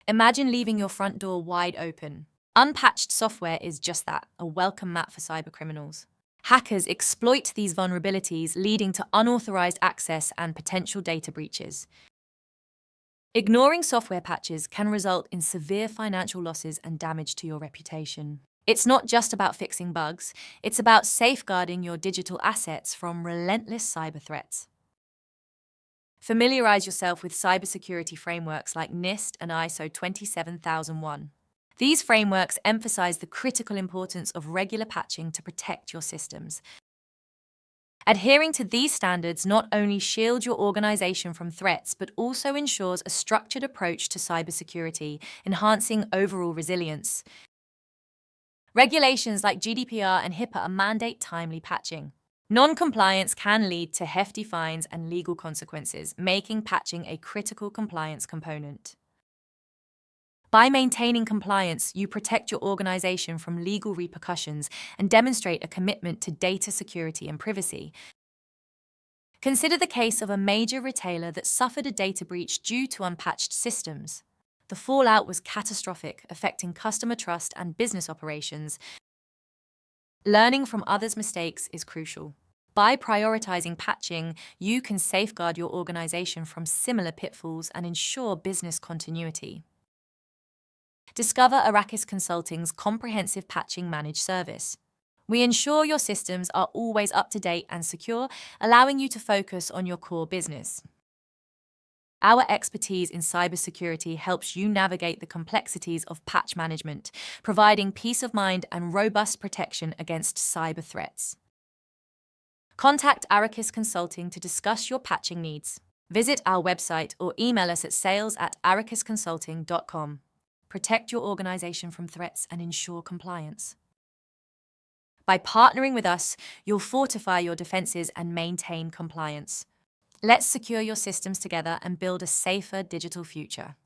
Imagine leaving your front door wide open. Unpatched software is just that, a welcome mat for cybercriminals. Hackers exploit these vulnerabilities, leading to unauthorized access and potential data breaches. Ignoring software patches can result in severe financial losses and damage to your reputation. It's not just about fixing bugs, it's about safeguarding your digital assets from relentless cyber threats. Familiarize yourself with cybersecurity frameworks like NIST and ISO 27001. These frameworks emphasize the critical importance of regular patching to protect your systems. Adhering to these standards not only shields your organization from threats, but also ensures a structured approach to cybersecurity, enhancing overall resilience. Regulations like GDPR and HIPAA mandate timely patching. Non-compliance can lead to hefty fines and legal consequences, making patching a critical compliance component. By maintaining compliance, you protect your organization from legal repercussions and demonstrate a commitment to data security and privacy. Consider the case of a major retailer that suffered a data breach due to unpatched systems. The fallout was catastrophic, affecting customer trust and business operations. Learning from others' mistakes is crucial. By prioritizing patching, you can safeguard your organization from similar pitfalls and ensure business continuity. Discover Arrakis Consulting's comprehensive patching managed service. We ensure your systems are always up to date and secure, allowing you to focus on your core business. Our expertise in cybersecurity helps you navigate the complexities of patch management, providing peace of mind and robust protection against cyber threats. Contact Arrakis Consulting to discuss your patching needs. Visit our website or email us at sales@arrakisconsulting.com. Protect your organization from threats and ensure compliance. By partnering with us, you'll fortify your defenses and maintain compliance. Let's secure your systems together and build a safer digital future.